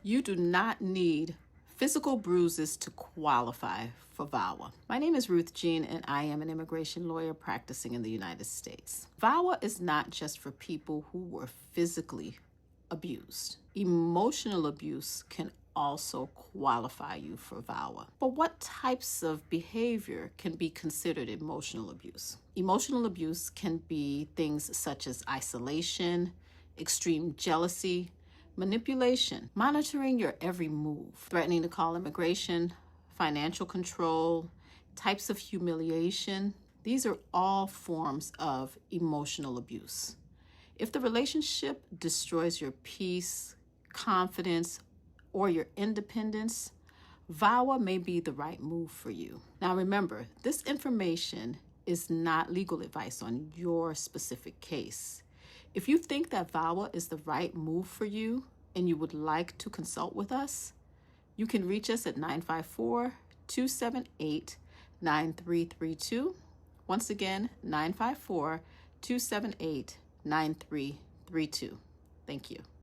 You do not need physical bruises to qualify for VAWA. My name is Ruth Jean, and I am an immigration lawyer practicing in the United States. VAWA is not just for people who were physically abused. Emotional abuse can also qualify you for VAWA. But what types of behavior can be considered emotional abuse? Emotional abuse can be things such as isolation, extreme jealousy, manipulation, monitoring your every move, threatening to call immigration, financial control, types of humiliation. These are all forms of emotional abuse. If the relationship destroys your peace, confidence, or your independence, VAWA may be the right move for you. Now remember, this information is not legal advice on your specific case. If you think that VAWA is the right move for you and you would like to consult with us, you can reach us at 954-278-9332. Once again, 954-278-9332. Thank you.